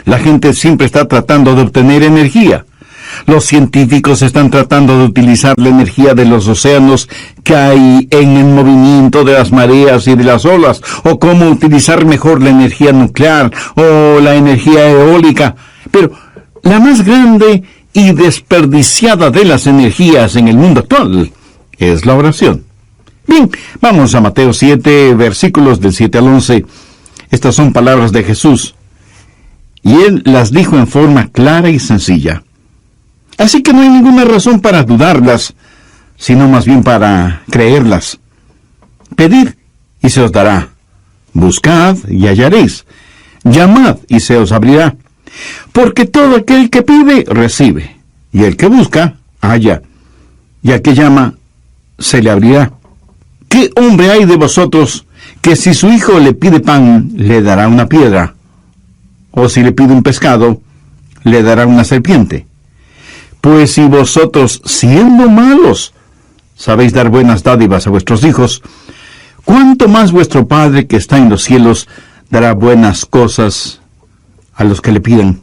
La gente siempre está tratando de obtener energía. Los científicos están tratando de utilizar la energía de los océanos que hay en el movimiento de las mareas y de las olas, o cómo utilizar mejor la energía nuclear o la energía eólica. Pero la más grande y desperdiciada de las energías en el mundo actual es la oración. Bien, vamos a Mateo 7, versículos del 7 al 11. Estas son palabras de Jesús, y Él las dijo en forma clara y sencilla. Así que no hay ninguna razón para dudarlas, sino más bien para creerlas. Pedid y se os dará. Buscad y hallaréis. Llamad y se os abrirá. Porque todo aquel que pide, recibe. Y el que busca, halla. Y al que llama, se le abrirá. ¿Qué hombre hay de vosotros que si su hijo le pide pan, le dará una piedra? O si le pide un pescado, le dará una serpiente? Pues si vosotros, siendo malos, sabéis dar buenas dádivas a vuestros hijos, ¿cuánto más vuestro Padre que está en los cielos dará buenas cosas a los que le pidan?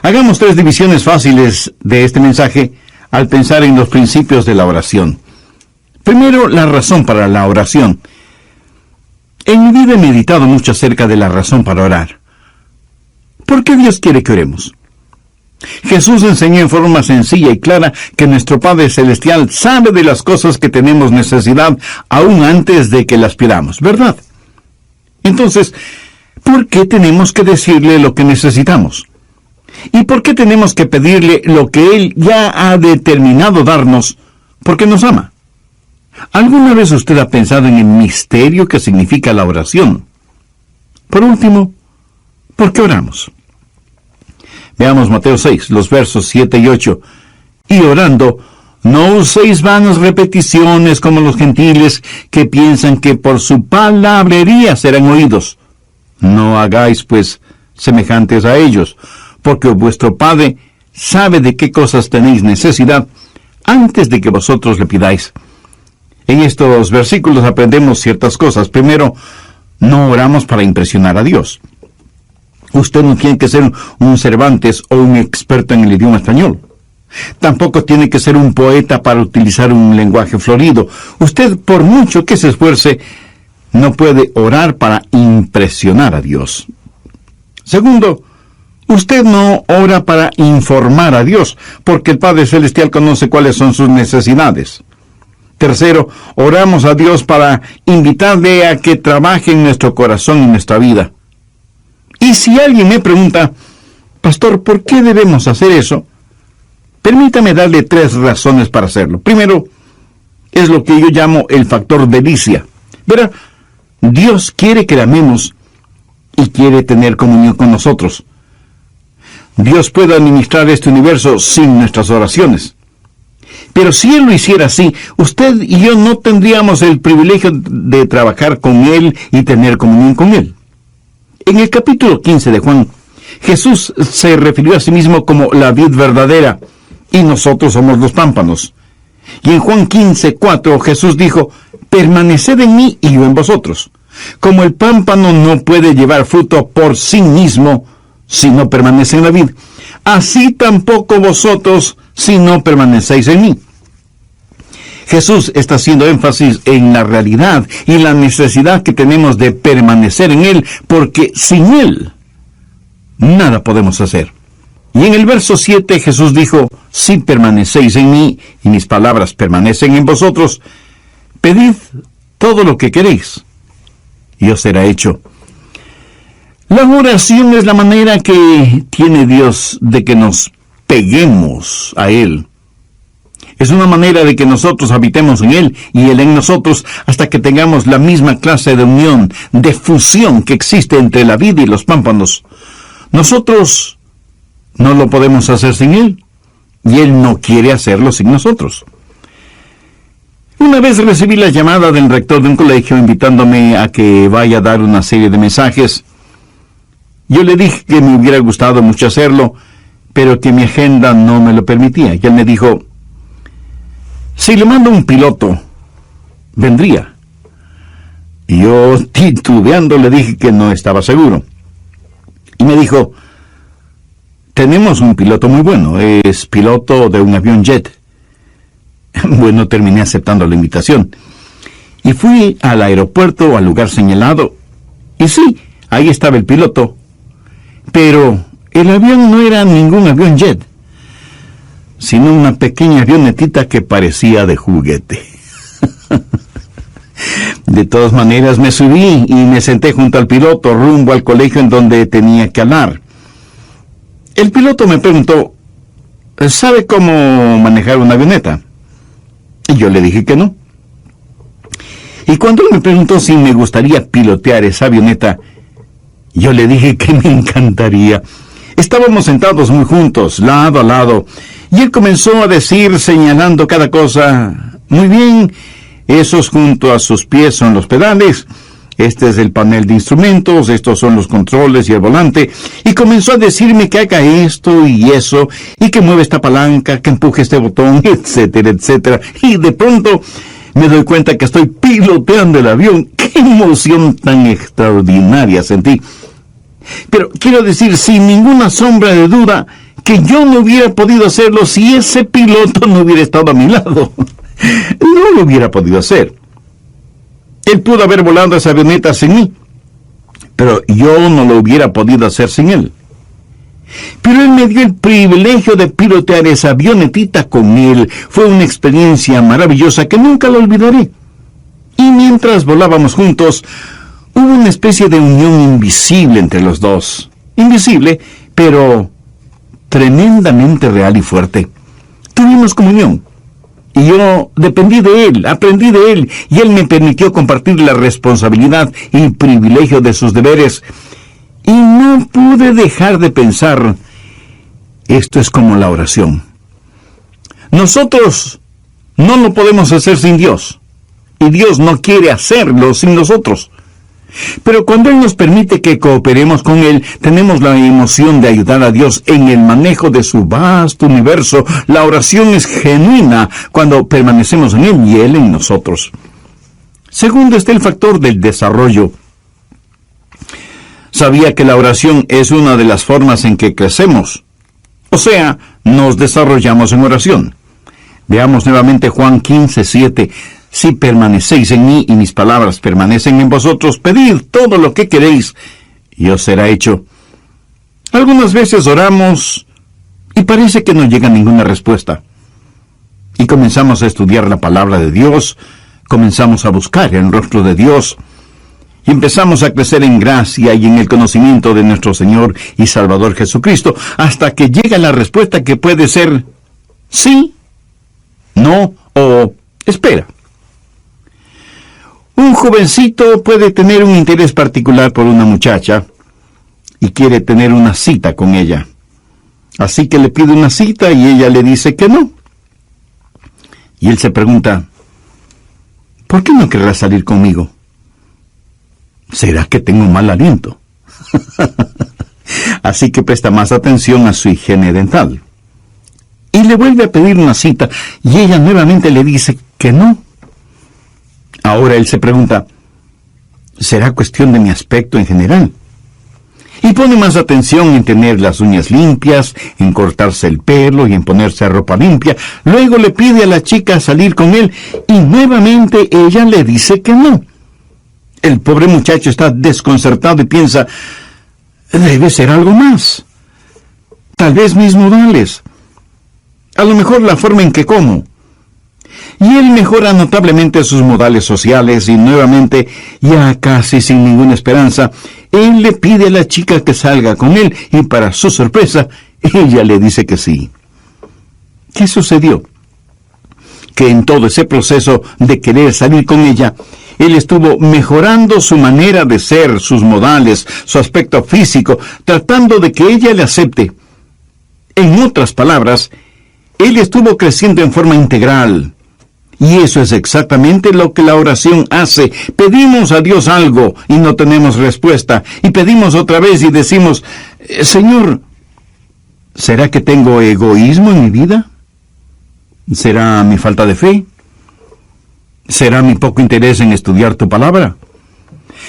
Hagamos 3 divisiones fáciles de este mensaje al pensar en los principios de la oración. Primero, la razón para la oración. En mi vida he meditado mucho acerca de la razón para orar. ¿Por qué Dios quiere que oremos? Jesús enseñó en forma sencilla y clara que nuestro Padre Celestial sabe de las cosas que tenemos necesidad aún antes de que las pidamos, ¿verdad? Entonces, ¿por qué tenemos que decirle lo que necesitamos? ¿Y por qué tenemos que pedirle lo que Él ya ha determinado darnos porque nos ama? ¿Alguna vez usted ha pensado en el misterio que significa la oración? Por último, ¿por qué oramos? Veamos Mateo 6, los versos 7 y 8. Y orando, no uséis vanas repeticiones como los gentiles que piensan que por su palabrería serán oídos. No hagáis, pues, semejantes a ellos, porque vuestro Padre sabe de qué cosas tenéis necesidad antes de que vosotros le pidáis. En estos versículos aprendemos ciertas cosas. Primero, no oramos para impresionar a Dios. Usted no tiene que ser un Cervantes o un experto en el idioma español. Tampoco tiene que ser un poeta para utilizar un lenguaje florido. Usted, por mucho que se esfuerce, no puede orar para impresionar a Dios. Segundo, usted no ora para informar a Dios, porque el Padre Celestial conoce cuáles son sus necesidades. Tercero, oramos a Dios para invitarle a que trabaje en nuestro corazón y nuestra vida. Y si alguien me pregunta, Pastor, ¿por qué debemos hacer eso? Permítame darle 3 razones para hacerlo. Primero, es lo que yo llamo el factor delicia. Verá, Dios quiere que le amemos y quiere tener comunión con nosotros. Dios puede administrar este universo sin nuestras oraciones. Pero si Él lo hiciera así, usted y yo no tendríamos el privilegio de trabajar con Él y tener comunión con Él. En el capítulo 15 de Juan, Jesús se refirió a sí mismo como la vid verdadera, y nosotros somos los pámpanos. Y en Juan 15:4 Jesús dijo, permaneced en mí y yo en vosotros. Como el pámpano no puede llevar fruto por sí mismo si no permanece en la vid, así tampoco vosotros si no permanecéis en mí. Jesús está haciendo énfasis en la realidad y la necesidad que tenemos de permanecer en Él, porque sin Él nada podemos hacer. Y en el verso 7 Jesús dijo, si permanecéis en mí y mis palabras permanecen en vosotros, pedid todo lo que queréis y os será hecho. La oración es la manera que tiene Dios de que nos peguemos a Él. Es una manera de que nosotros habitemos en Él y Él en nosotros hasta que tengamos la misma clase de unión, de fusión que existe entre la vid y los pámpanos. Nosotros no lo podemos hacer sin Él y Él no quiere hacerlo sin nosotros. Una vez recibí la llamada del rector de un colegio invitándome a que vaya a dar una serie de mensajes. Yo le dije que me hubiera gustado mucho hacerlo, pero que mi agenda no me lo permitía. Y él me dijo, si le mando un piloto, vendría. Y yo, titubeando, le dije que no estaba seguro. Y me dijo, tenemos un piloto muy bueno, es piloto de un avión jet. Bueno, terminé aceptando la invitación. Y fui al aeropuerto, al lugar señalado. Y sí, ahí estaba el piloto. Pero el avión no era ningún avión jet, sino una pequeña avionetita que parecía de juguete. De todas maneras me subí y me senté junto al piloto rumbo al colegio en donde tenía que hablar. El piloto me preguntó, ¿sabe cómo manejar una avioneta? Y yo le dije que no. Y cuando él me preguntó si me gustaría pilotear esa avioneta, yo le dije que me encantaría. Estábamos sentados muy juntos, lado a lado, y él comenzó a decir, señalando cada cosa, muy bien, esos junto a sus pies son los pedales, este es el panel de instrumentos, estos son los controles y el volante, y comenzó a decirme que haga esto y eso, y que mueva esta palanca, que empuje este botón, etcétera, etcétera. Y de pronto me doy cuenta que estoy piloteando el avión. ¡Qué emoción tan extraordinaria sentí! Pero quiero decir, sin ninguna sombra de duda, que yo no hubiera podido hacerlo si ese piloto no hubiera estado a mi lado. No lo hubiera podido hacer. Él pudo haber volado esa avioneta sin mí, pero yo no lo hubiera podido hacer sin él. Pero él me dio el privilegio de pilotear esa avionetita con él. Fue una experiencia maravillosa que nunca lo olvidaré. Y mientras volábamos juntos, hubo una especie de unión invisible entre los dos. Invisible, pero tremendamente real y fuerte. Tuvimos comunión. Y yo dependí de él, aprendí de él, y él me permitió compartir la responsabilidad y privilegio de sus deberes. Y no pude dejar de pensar, esto es como la oración. Nosotros no lo podemos hacer sin Dios, y Dios no quiere hacerlo sin nosotros. Pero cuando Él nos permite que cooperemos con Él, tenemos la emoción de ayudar a Dios en el manejo de su vasto universo. La oración es genuina cuando permanecemos en Él y Él en nosotros. Segundo está el factor del desarrollo. Sabía que la oración es una de las formas en que crecemos. O sea, nos desarrollamos en oración. Veamos nuevamente Juan 15:7. Si permanecéis en mí y mis palabras permanecen en vosotros, pedid todo lo que queréis y os será hecho. Algunas veces oramos y parece que no llega ninguna respuesta. Y comenzamos a estudiar la palabra de Dios, comenzamos a buscar el rostro de Dios, y empezamos a crecer en gracia y en el conocimiento de nuestro Señor y Salvador Jesucristo, hasta que llega la respuesta que puede ser sí, no o espera. Un jovencito puede tener un interés particular por una muchacha y quiere tener una cita con ella. Así que le pide una cita y ella le dice que no. Y él se pregunta, ¿por qué no querrá salir conmigo? ¿Será que tengo mal aliento? Así que presta más atención a su higiene dental. Y le vuelve a pedir una cita y ella nuevamente le dice que no. Ahora él se pregunta, ¿será cuestión de mi aspecto en general? Y pone más atención en tener las uñas limpias, en cortarse el pelo y en ponerse ropa limpia. Luego le pide a la chica salir con él y nuevamente ella le dice que no. El pobre muchacho está desconcertado y piensa, debe ser algo más. Tal vez mis modales. A lo mejor la forma en que como. Y él mejora notablemente sus modales sociales y nuevamente, ya casi sin ninguna esperanza, él le pide a la chica que salga con él y para su sorpresa, ella le dice que sí. ¿Qué sucedió? Que en todo ese proceso de querer salir con ella, él estuvo mejorando su manera de ser, sus modales, su aspecto físico, tratando de que ella le acepte. En otras palabras, él estuvo creciendo en forma integral. Y eso es exactamente lo que la oración hace. Pedimos a Dios algo y no tenemos respuesta. Y pedimos otra vez y decimos, Señor, ¿será que tengo egoísmo en mi vida? ¿Será mi falta de fe? ¿Será mi poco interés en estudiar tu palabra?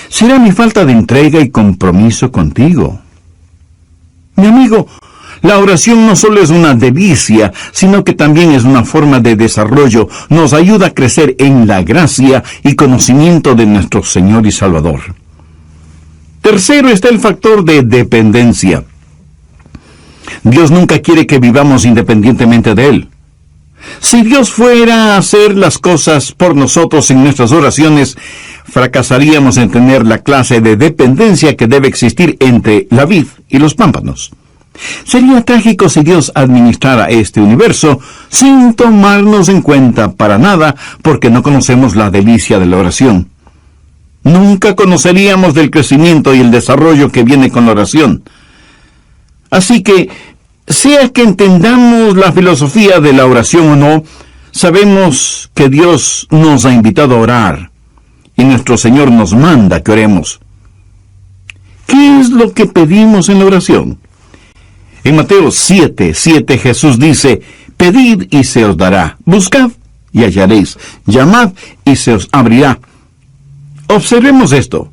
¿Será mi falta de entrega y compromiso contigo? Mi amigo, la oración no solo es una delicia, sino que también es una forma de desarrollo. Nos ayuda a crecer en la gracia y conocimiento de nuestro Señor y Salvador. Tercero está el factor de dependencia. Dios nunca quiere que vivamos independientemente de Él. Si Dios fuera a hacer las cosas por nosotros en nuestras oraciones, fracasaríamos en tener la clase de dependencia que debe existir entre la vid y los pámpanos. Sería trágico si Dios administrara este universo sin tomarnos en cuenta para nada, porque no conocemos la delicia de la oración. Nunca conoceríamos del crecimiento y el desarrollo que viene con la oración. Así que, sea que entendamos la filosofía de la oración o no, sabemos que Dios nos ha invitado a orar y nuestro Señor nos manda que oremos. ¿Qué es lo que pedimos en la oración? En Mateo 7:7 Jesús dice: pedid y se os dará, buscad y hallaréis, llamad y se os abrirá. Observemos esto.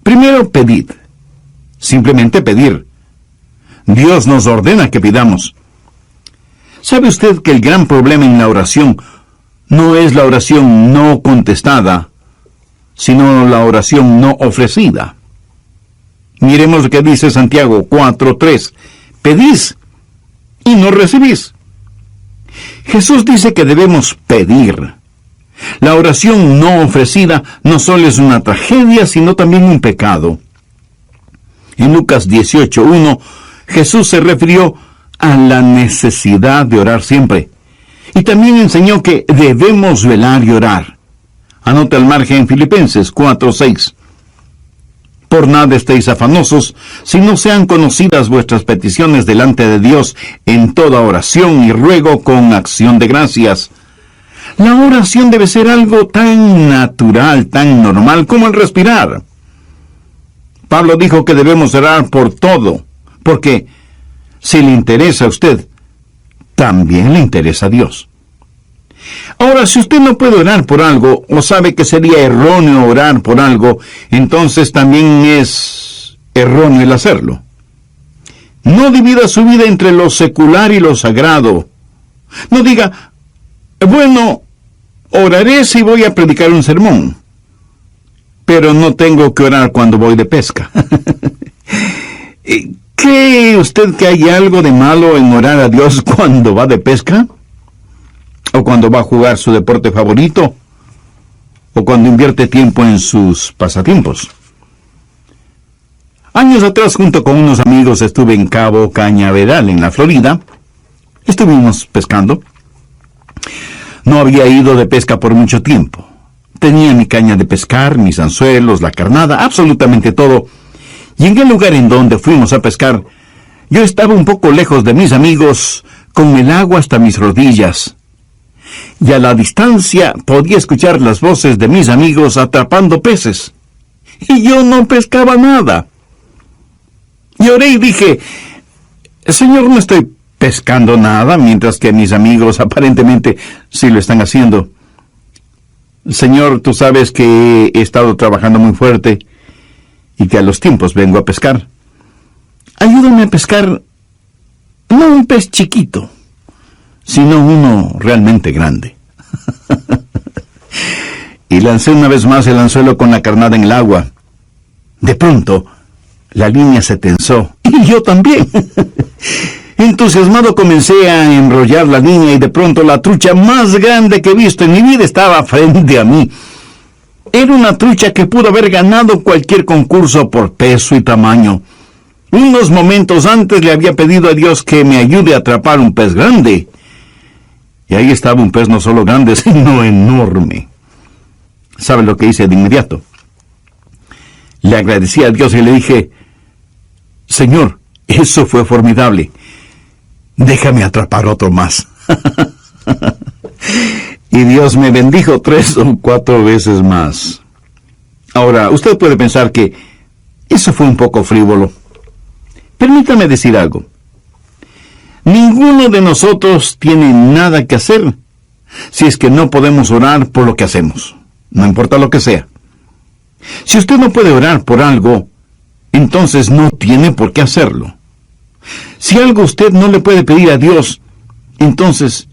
Primero, pedid. Simplemente pedir. Dios nos ordena que pidamos. ¿Sabe usted que el gran problema en la oración no es la oración no contestada, sino la oración no ofrecida? Miremos lo que dice Santiago 4:3. Pedís y no recibís. Jesús dice que debemos pedir. La oración no ofrecida no solo es una tragedia, sino también un pecado. En Lucas 18:1, Jesús se refirió a la necesidad de orar siempre. Y también enseñó que debemos velar y orar. Anota al margen Filipenses 4:6. Por nada estéis afanosos, si no sean conocidas vuestras peticiones delante de Dios en toda oración y ruego con acción de gracias. La oración debe ser algo tan natural, tan normal como el respirar. Pablo dijo que debemos orar por todo, porque si le interesa a usted, también le interesa a Dios. Ahora, si usted no puede orar por algo, o sabe que sería erróneo orar por algo, entonces también es erróneo el hacerlo. No divida su vida entre lo secular y lo sagrado. No diga: bueno, oraré si voy a predicar un sermón, pero no tengo que orar cuando voy de pesca. ¿Cree usted que hay algo de malo en orar a Dios cuando va de pesca? ¿O cuando va a jugar su deporte favorito? ¿O cuando invierte tiempo en sus pasatiempos? Años atrás, junto con unos amigos, estuve en Cabo Cañaveral, en la Florida. Estuvimos pescando. No había ido de pesca por mucho tiempo. Tenía mi caña de pescar, mis anzuelos, la carnada, absolutamente todo. Y en el lugar en donde fuimos a pescar, yo estaba un poco lejos de mis amigos, con el agua hasta mis rodillas. Y a la distancia podía escuchar las voces de mis amigos atrapando peces. Y yo no pescaba nada. Y oré y dije: Señor, no estoy pescando nada, mientras que mis amigos aparentemente sí lo están haciendo. Señor, tú sabes que he estado trabajando muy fuerte y que a los tiempos vengo a pescar. Ayúdame a pescar no un pez chiquito, sino uno realmente grande. Y lancé una vez más el anzuelo con la carnada en el agua. De pronto, la línea se tensó, y yo también. Entusiasmado comencé a enrollar la línea y de pronto la trucha más grande que he visto en mi vida estaba frente a mí. Era una trucha que pudo haber ganado cualquier concurso por peso y tamaño. Unos momentos antes le había pedido a Dios que me ayude a atrapar un pez grande. Y ahí estaba un pez no solo grande, sino enorme. ¿Sabe lo que hice de inmediato? Le agradecí a Dios y le dije: Señor, eso fue formidable. Déjame atrapar otro más. Y Dios me bendijo 3 o 4 veces más. Ahora, usted puede pensar que eso fue un poco frívolo. Permítame decir algo. Ninguno de nosotros tiene nada que hacer si es que no podemos orar por lo que hacemos, no importa lo que sea. Si usted no puede orar por algo, entonces no tiene por qué hacerlo. Si algo usted no le puede pedir a Dios, entonces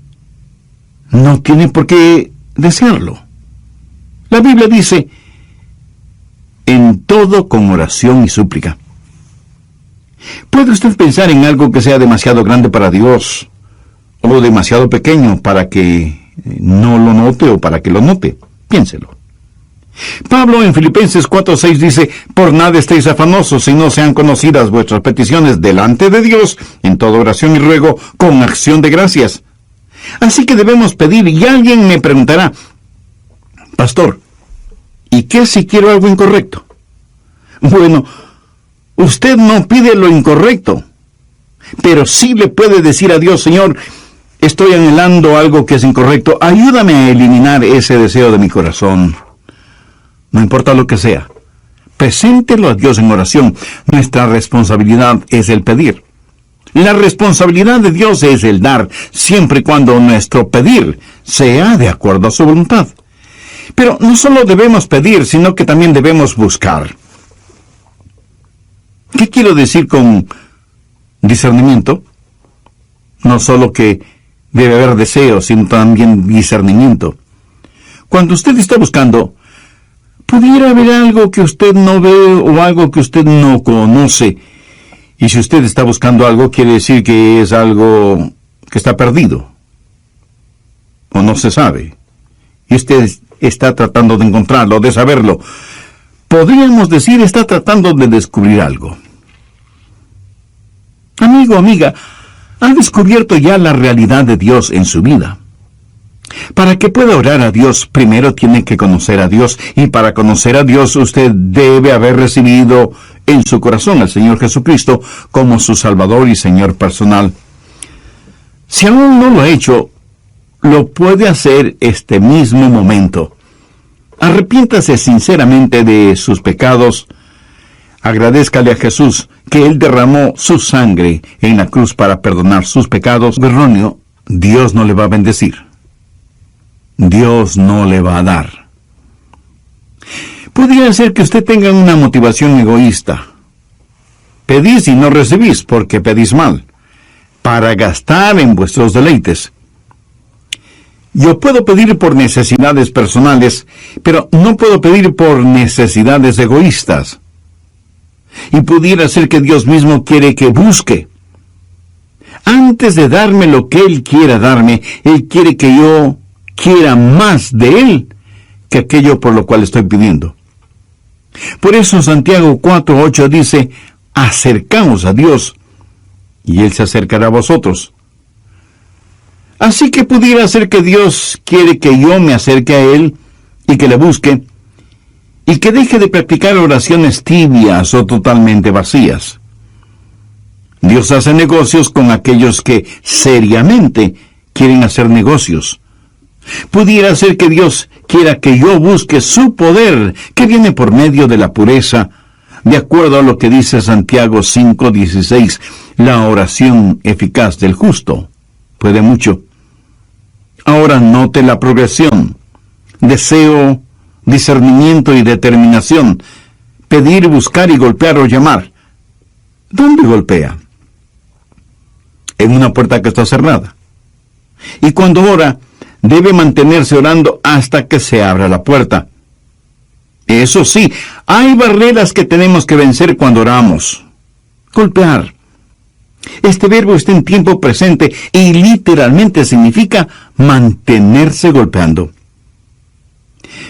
no tiene por qué desearlo. La Biblia dice, en todo con oración y súplica. ¿Puede usted pensar en algo que sea demasiado grande para Dios o demasiado pequeño para que no lo note o para que lo note? Piénselo. Pablo en Filipenses 4:6 dice, por nada estéis afanosos, si no sean conocidas vuestras peticiones delante de Dios, en toda oración y ruego, con acción de gracias. Así que debemos pedir, y alguien me preguntará, pastor, ¿y qué si quiero algo incorrecto? Bueno, usted no pide lo incorrecto, pero sí le puede decir a Dios, Señor, estoy anhelando algo que es incorrecto, ayúdame a eliminar ese deseo de mi corazón. No importa lo que sea, preséntelo a Dios en oración. Nuestra responsabilidad es el pedir. La responsabilidad de Dios es el dar, siempre y cuando nuestro pedir sea de acuerdo a su voluntad. Pero no solo debemos pedir, sino que también debemos buscar. ¿Qué quiero decir con discernimiento? No solo que debe haber deseo, sino también discernimiento. Cuando usted está buscando, pudiera haber algo que usted no ve o algo que usted no conoce. Y si usted está buscando algo, quiere decir que es algo que está perdido. O no se sabe. Y usted está tratando de encontrarlo, de saberlo. Podríamos decir, está tratando de descubrir algo. Amigo, amiga, ¿ha descubierto ya la realidad de Dios en su vida? Para que pueda orar a Dios, primero tiene que conocer a Dios, y para conocer a Dios usted debe haber recibido en su corazón al Señor Jesucristo como su Salvador y Señor personal. Si aún no lo ha hecho, lo puede hacer este mismo momento. Arrepiéntase sinceramente de sus pecados. Agradézcale a Jesús que Él derramó su sangre en la cruz para perdonar sus pecados. Erróneo, Dios no le va a bendecir. Dios no le va a dar. Podría ser que usted tenga una motivación egoísta. Pedís y no recibís porque pedís mal, para gastar en vuestros deleites. Yo puedo pedir por necesidades personales, pero no puedo pedir por necesidades egoístas. Y pudiera ser que Dios mismo quiere que busque. Antes de darme lo que Él quiera darme, Él quiere que yo quiera más de Él que aquello por lo cual estoy pidiendo. Por eso Santiago 4:8 dice, acercaos a Dios, y Él se acercará a vosotros. Así que pudiera ser que Dios quiere que yo me acerque a Él y que le busque, y que deje de practicar oraciones tibias o totalmente vacías. Dios hace negocios con aquellos que seriamente quieren hacer negocios. Pudiera ser que Dios quiera que yo busque su poder, que viene por medio de la pureza, de acuerdo a lo que dice Santiago 5:16, la oración eficaz del justo puede mucho. Ahora note la progresión: deseo, discernimiento y determinación, pedir, buscar y golpear o llamar. ¿Dónde golpea? En una puerta que está cerrada. Y cuando ora, debe mantenerse orando hasta que se abra la puerta. Eso sí, hay barreras que tenemos que vencer cuando oramos. Golpear. Este verbo está en tiempo presente y literalmente significa mantenerse golpeando.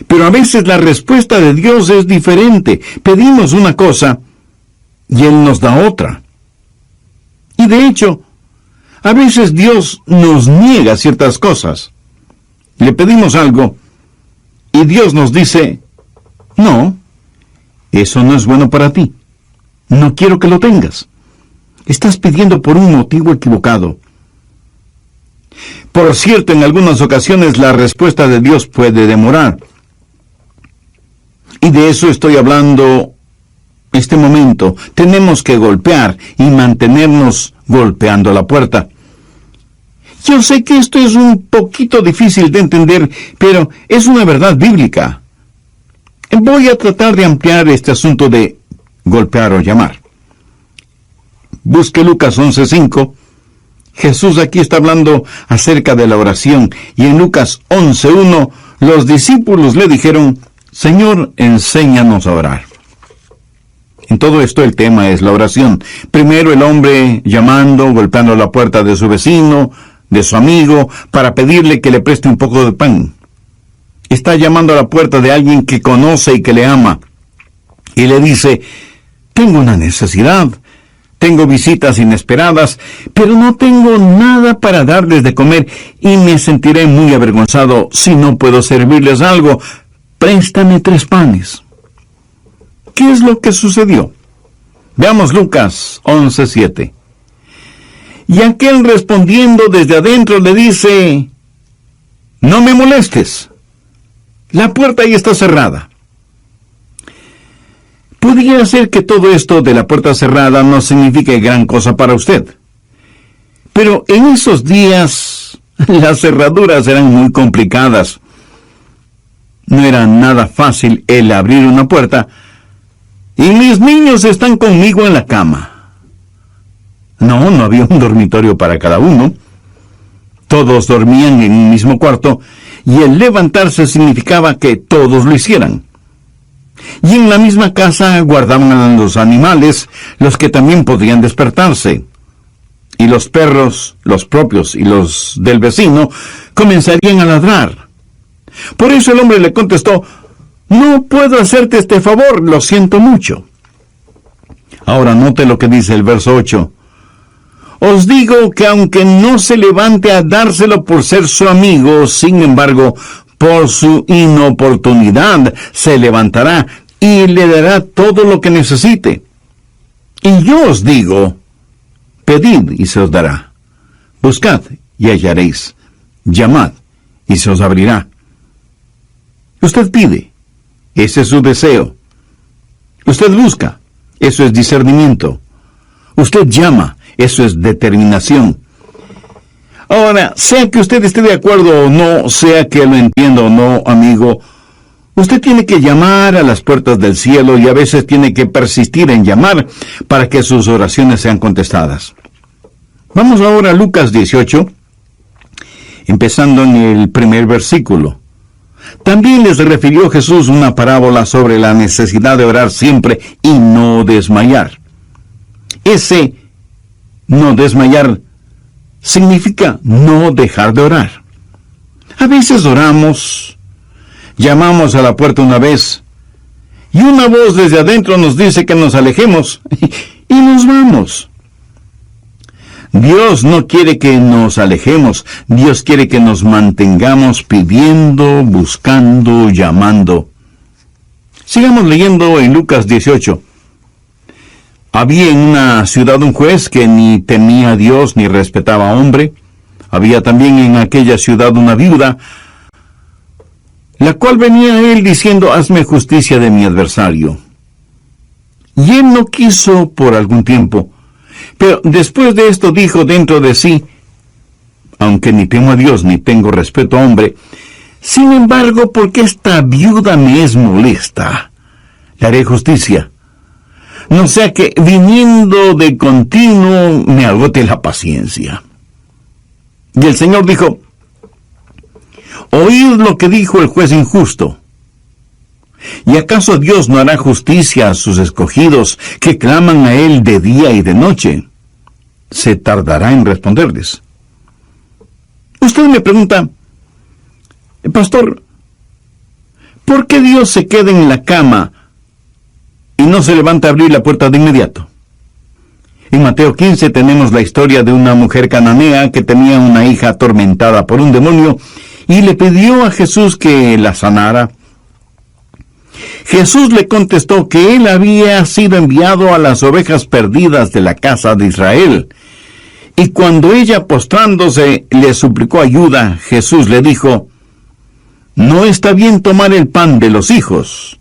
Pero a veces la respuesta de Dios es diferente. Pedimos una cosa y Él nos da otra. Y de hecho, a veces Dios nos niega ciertas cosas. Le pedimos algo y Dios nos dice, no, eso no es bueno para ti. No quiero que lo tengas. Estás pidiendo por un motivo equivocado. Por cierto, en algunas ocasiones la respuesta de Dios puede demorar. Y de eso estoy hablando este momento. Tenemos que golpear y mantenernos golpeando la puerta. Yo sé que esto es un poquito difícil de entender, pero es una verdad bíblica. Voy a tratar de ampliar este asunto de golpear o llamar. Busque Lucas 11:5. Jesús aquí está hablando acerca de la oración, y en Lucas 11:1 los discípulos le dijeron: Señor, enséñanos a orar. En todo esto el tema es la oración. Primero el hombre llamando, golpeando la puerta de su vecino, de su amigo, para pedirle que le preste un poco de pan. Está llamando a la puerta de alguien que conoce y que le ama, y le dice: tengo una necesidad, tengo visitas inesperadas, pero no tengo nada para darles de comer, y me sentiré muy avergonzado si no puedo servirles algo. Préstame 3 panes. ¿Qué es lo que sucedió? Veamos Lucas 11:7. Y aquel respondiendo desde adentro le dice: no me molestes, la puerta ahí está cerrada. Podría ser que todo esto de la puerta cerrada no signifique gran cosa para usted. Pero en esos días las cerraduras eran muy complicadas. No era nada fácil el abrir una puerta. Y mis niños están conmigo en la cama. No había un dormitorio para cada uno. Todos dormían en un mismo cuarto, y el levantarse significaba que todos lo hicieran. Y en la misma casa guardaban a los animales, los que también podían despertarse. Y los perros, los propios y los del vecino, comenzarían a ladrar. Por eso el hombre le contestó: no puedo hacerte este favor, lo siento mucho. Ahora note lo que dice el verso 8. Os digo que aunque no se levante a dárselo por ser su amigo, sin embargo, por su inoportunidad se levantará y le dará todo lo que necesite. Y yo os digo: pedid y se os dará. Buscad y hallaréis. Llamad y se os abrirá. Usted pide, ese es su deseo. Usted busca, eso es discernimiento. Usted llama, eso es determinación. Ahora, sea que usted esté de acuerdo o no, sea que lo entienda o no, amigo, usted tiene que llamar a las puertas del cielo, y a veces tiene que persistir en llamar para que sus oraciones sean contestadas. Vamos ahora a Lucas 18, empezando en el primer versículo. También les refirió Jesús una parábola sobre la necesidad de orar siempre y no desmayar. Ese no desmayar significa no dejar de orar. A veces oramos, llamamos a la puerta una vez, y una voz desde adentro nos dice que nos alejemos, y nos vamos. Dios no quiere que nos alejemos. Dios quiere que nos mantengamos pidiendo, buscando, llamando. Sigamos leyendo en Lucas 18. Había en una ciudad un juez que ni temía a Dios ni respetaba a hombre. Había también en aquella ciudad una viuda, la cual venía a él diciendo: hazme justicia de mi adversario. Y él no quiso por algún tiempo. Pero después de esto dijo dentro de sí: aunque ni temo a Dios ni tengo respeto a hombre, sin embargo, porque esta viuda me es molesta, le haré justicia, no sea que viniendo de continuo me agote la paciencia. Y el Señor dijo: oíd lo que dijo el juez injusto. ¿Y acaso Dios no hará justicia a sus escogidos, que claman a Él de día y de noche? Se tardará en responderles. Usted me pregunta: pastor, ¿por qué Dios se queda en la cama y no se levanta a abrir la puerta de inmediato? En Mateo 15 tenemos la historia de una mujer cananea que tenía una hija atormentada por un demonio y le pidió a Jesús que la sanara. Jesús le contestó que él había sido enviado a las ovejas perdidas de la casa de Israel. Y cuando ella, postrándose, le suplicó ayuda, Jesús le dijo: no está bien tomar el pan de los hijos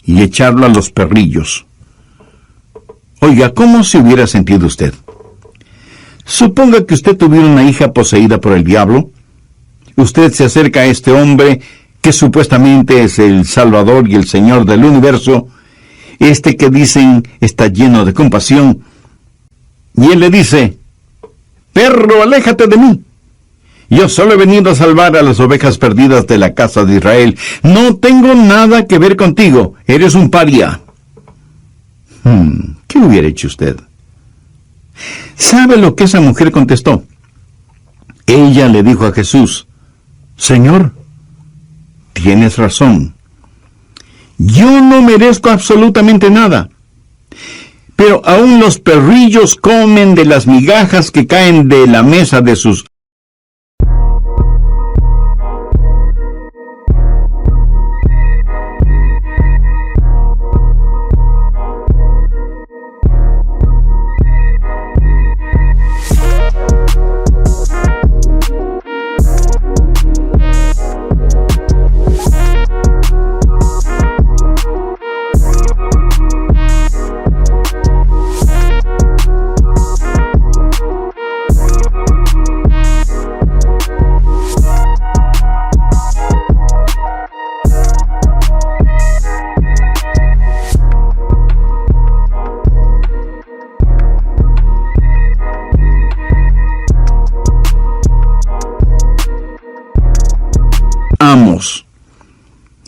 y echarlo a los perrillos. Oiga, ¿cómo se hubiera sentido usted? Suponga que usted tuviera una hija poseída por el diablo. Usted se acerca a este hombre que supuestamente es el Salvador y el Señor del universo, este que dicen está lleno de compasión, Y él le dice: «Perro, aléjate de mí. Yo solo he venido a salvar a las ovejas perdidas de la casa de Israel. No tengo nada que ver contigo. Eres un paria». ¿Qué hubiera hecho usted? ¿Sabe lo que esa mujer contestó? Ella le dijo a Jesús: «Señor, tienes razón. Yo no merezco absolutamente nada. Pero aún los perrillos comen de las migajas que caen de la mesa de sus...».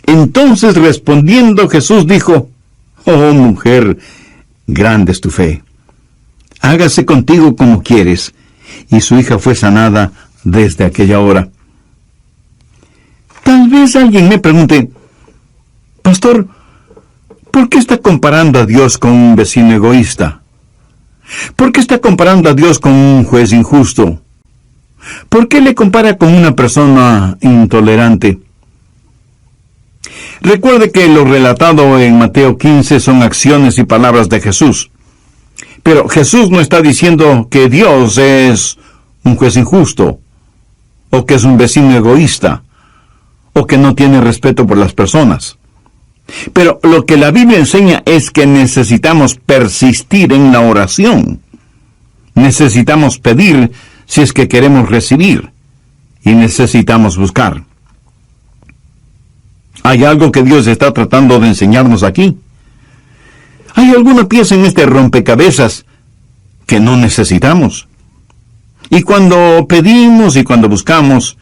Entonces respondiendo Jesús dijo: «Oh mujer, grande es tu fe. Hágase contigo como quieres». Y su hija fue sanada desde aquella hora. Tal vez alguien me pregunte: «Pastor, ¿por qué está comparando a Dios con un vecino egoísta? ¿Por qué está comparando a Dios con un juez injusto? ¿Por qué le compara con una persona intolerante?». Recuerde que lo relatado en Mateo 15 son acciones y palabras de Jesús. Pero Jesús no está diciendo que Dios es un juez injusto, o que es un vecino egoísta, o que no tiene respeto por las personas. Pero lo que la Biblia enseña es que necesitamos persistir en la oración. Necesitamos pedir si es que queremos recibir, y necesitamos buscar. ¿Hay algo que Dios está tratando de enseñarnos aquí? ¿Hay alguna pieza en este rompecabezas que no necesitamos? Y cuando pedimos y cuando buscamos,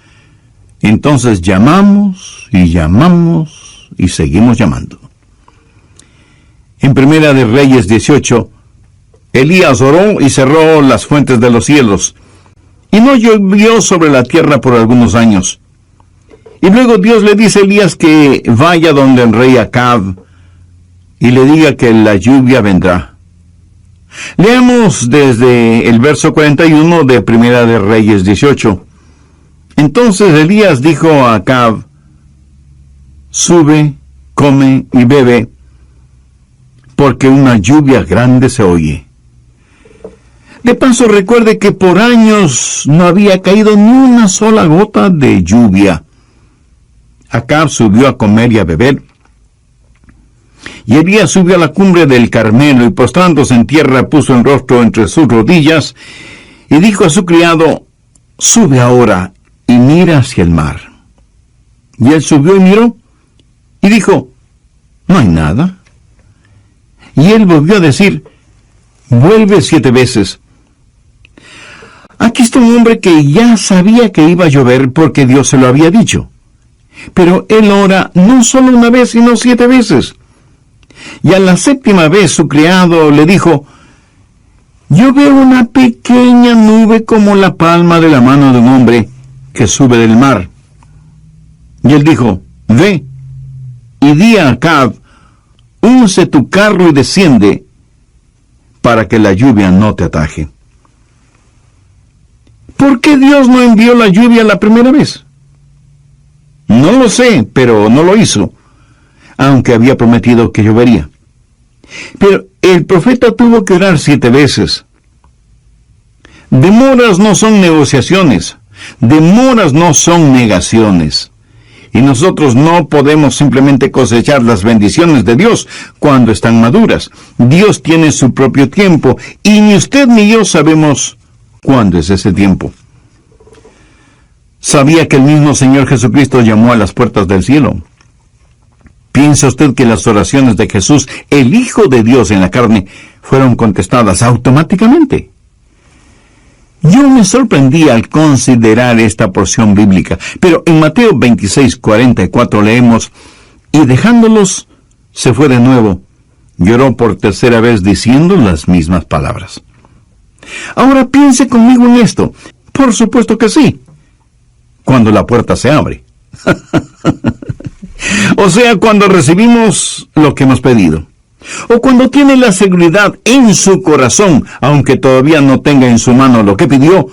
entonces llamamos y seguimos llamando. En Primera de Reyes 18, Elías oró y cerró las fuentes de los cielos, y no llovió sobre la tierra por algunos años. Y luego Dios le dice a Elías que vaya donde el rey Acab y le diga que la lluvia vendrá. Leamos desde el verso 41 de Primera de Reyes 18. Entonces Elías dijo a Acab: «Sube, come y bebe, porque una lluvia grande se oye». De paso, recuerde que por años no había caído ni una sola gota de lluvia. Acab subió a comer y a beber. Y Elías subió a la cumbre del Carmelo y postrándose en tierra puso el rostro entre sus rodillas y dijo a su criado: «Sube ahora y mira hacia el mar». Y él subió y miró y dijo: «No hay nada». Y él volvió a decir: «Vuelve 7 veces». Aquí está un hombre que ya sabía que iba a llover porque Dios se lo había dicho. Pero él ora no solo una vez, sino 7 veces. Y a la 7ª vez su criado le dijo: «Yo veo una pequeña nube como la palma de la mano de un hombre que sube del mar». Y él dijo: «Ve y di a Acab: unce tu carro y desciende, para que la lluvia no te ataje». ¿Por qué Dios no envió la lluvia la primera vez? No lo sé, pero no lo hizo, aunque había prometido que llovería. Pero el profeta tuvo que orar 7 veces. Demoras no son negociaciones, demoras no son negaciones. Y nosotros no podemos simplemente cosechar las bendiciones de Dios cuando están maduras. Dios tiene su propio tiempo, y ni usted ni yo sabemos cuándo es ese tiempo. ¿Sabía que el mismo Señor Jesucristo llamó a las puertas del cielo? ¿Piensa usted que las oraciones de Jesús, el Hijo de Dios en la carne, fueron contestadas automáticamente? Yo me sorprendí al considerar esta porción bíblica, pero en Mateo 26:44 leemos: y dejándolos, se fue de nuevo. Lloró por tercera vez diciendo las mismas palabras. Ahora piense conmigo en esto. Por supuesto que sí. Cuando la puerta se abre. O sea, cuando recibimos lo que hemos pedido. O cuando tiene la seguridad en su corazón, aunque todavía no tenga en su mano lo que pidió.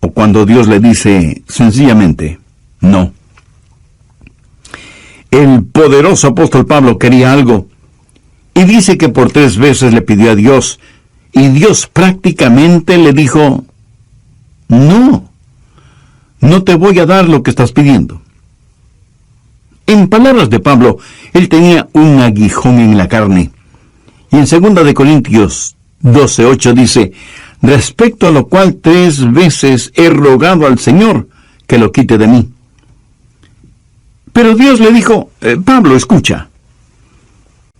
O cuando Dios le dice sencillamente, no. El poderoso apóstol Pablo quería algo, y dice que por 3 veces le pidió a Dios, y Dios prácticamente le dijo, no te voy a dar lo que estás pidiendo. En palabras de Pablo, él tenía un aguijón en la carne. Y en 2 de Corintios 12:8 dice, respecto a lo cual 3 veces he rogado al Señor que lo quite de mí. Pero Dios le dijo, Pablo, escucha,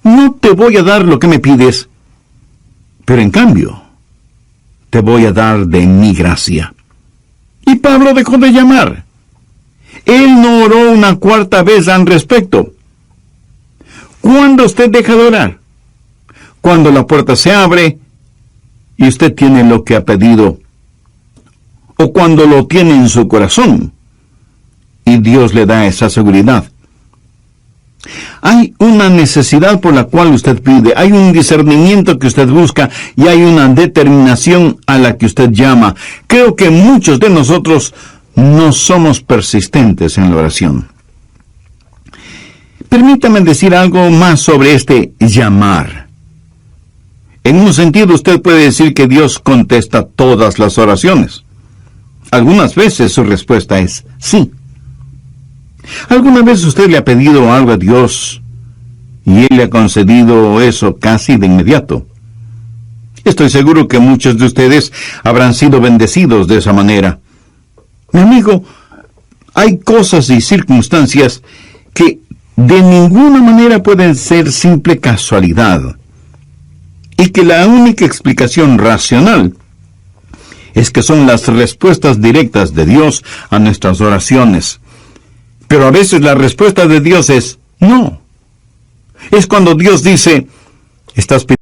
no te voy a dar lo que me pides, pero en cambio, te voy a dar de mi gracia. Y Pablo dejó de llamar. Él no oró una 4ª vez al respecto. ¿Cuándo usted deja de orar? Cuando la puerta se abre y usted tiene lo que ha pedido, o cuando lo tiene en su corazón y Dios le da esa seguridad. Hay una necesidad por la cual usted pide, hay un discernimiento que usted busca y hay una determinación a la que usted llama. Creo que muchos de nosotros no somos persistentes en la oración. Permítame decir algo más sobre este llamar. En un sentido, usted puede decir que Dios contesta todas las oraciones. Algunas veces su respuesta es sí. ¿Alguna vez usted le ha pedido algo a Dios y Él le ha concedido eso casi de inmediato? Estoy seguro que muchos de ustedes habrán sido bendecidos de esa manera. Mi amigo, hay cosas y circunstancias que de ninguna manera pueden ser simple casualidad, y que la única explicación racional es que son las respuestas directas de Dios a nuestras oraciones. Pero a veces la respuesta de Dios es no. Es cuando Dios dice, estás pidiendo.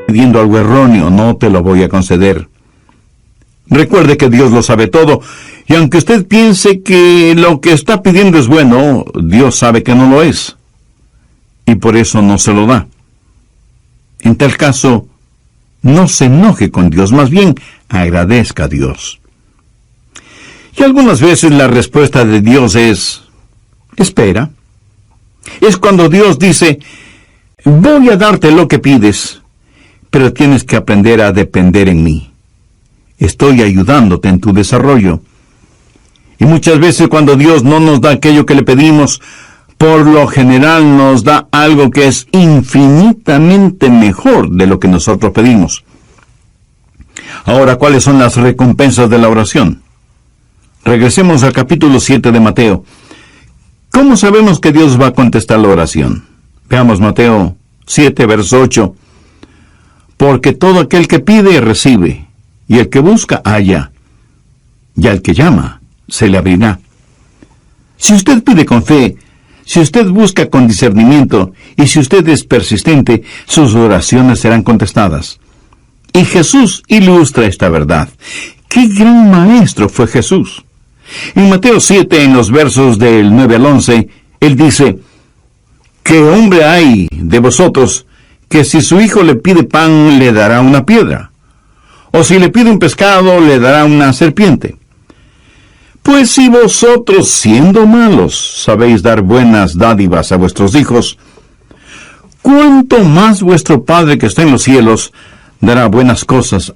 Pidiendo algo erróneo, no te lo voy a conceder. Recuerde que Dios lo sabe todo, y aunque usted piense que lo que está pidiendo es bueno, Dios sabe que no lo es, y por eso no se lo da. En tal caso, no se enoje con Dios, más bien agradezca a Dios. Y algunas veces la respuesta de Dios es, espera. Es cuando Dios dice, voy a darte lo que pides, pero tienes que aprender a depender en mí. Estoy ayudándote en tu desarrollo. Y muchas veces cuando Dios no nos da aquello que le pedimos, por lo general nos da algo que es infinitamente mejor de lo que nosotros pedimos. Ahora, ¿cuáles son las recompensas de la oración? Regresemos al capítulo 7 de Mateo. ¿Cómo sabemos que Dios va a contestar la oración? Veamos Mateo 7, verso 8. Porque todo aquel que pide, recibe, y el que busca, halla, y al que llama, se le abrirá. Si usted pide con fe, si usted busca con discernimiento, y si usted es persistente, sus oraciones serán contestadas. Y Jesús ilustra esta verdad. ¡Qué gran maestro fue Jesús! En Mateo 7, en los versos del 9 al 11, Él dice: ¿Qué hombre hay de vosotros que si su hijo le pide pan le dará una piedra? ¿O si le pide un pescado le dará una serpiente? Pues si vosotros, siendo malos, sabéis dar buenas dádivas a vuestros hijos, ¿cuánto más vuestro Padre que está en los cielos dará buenas cosas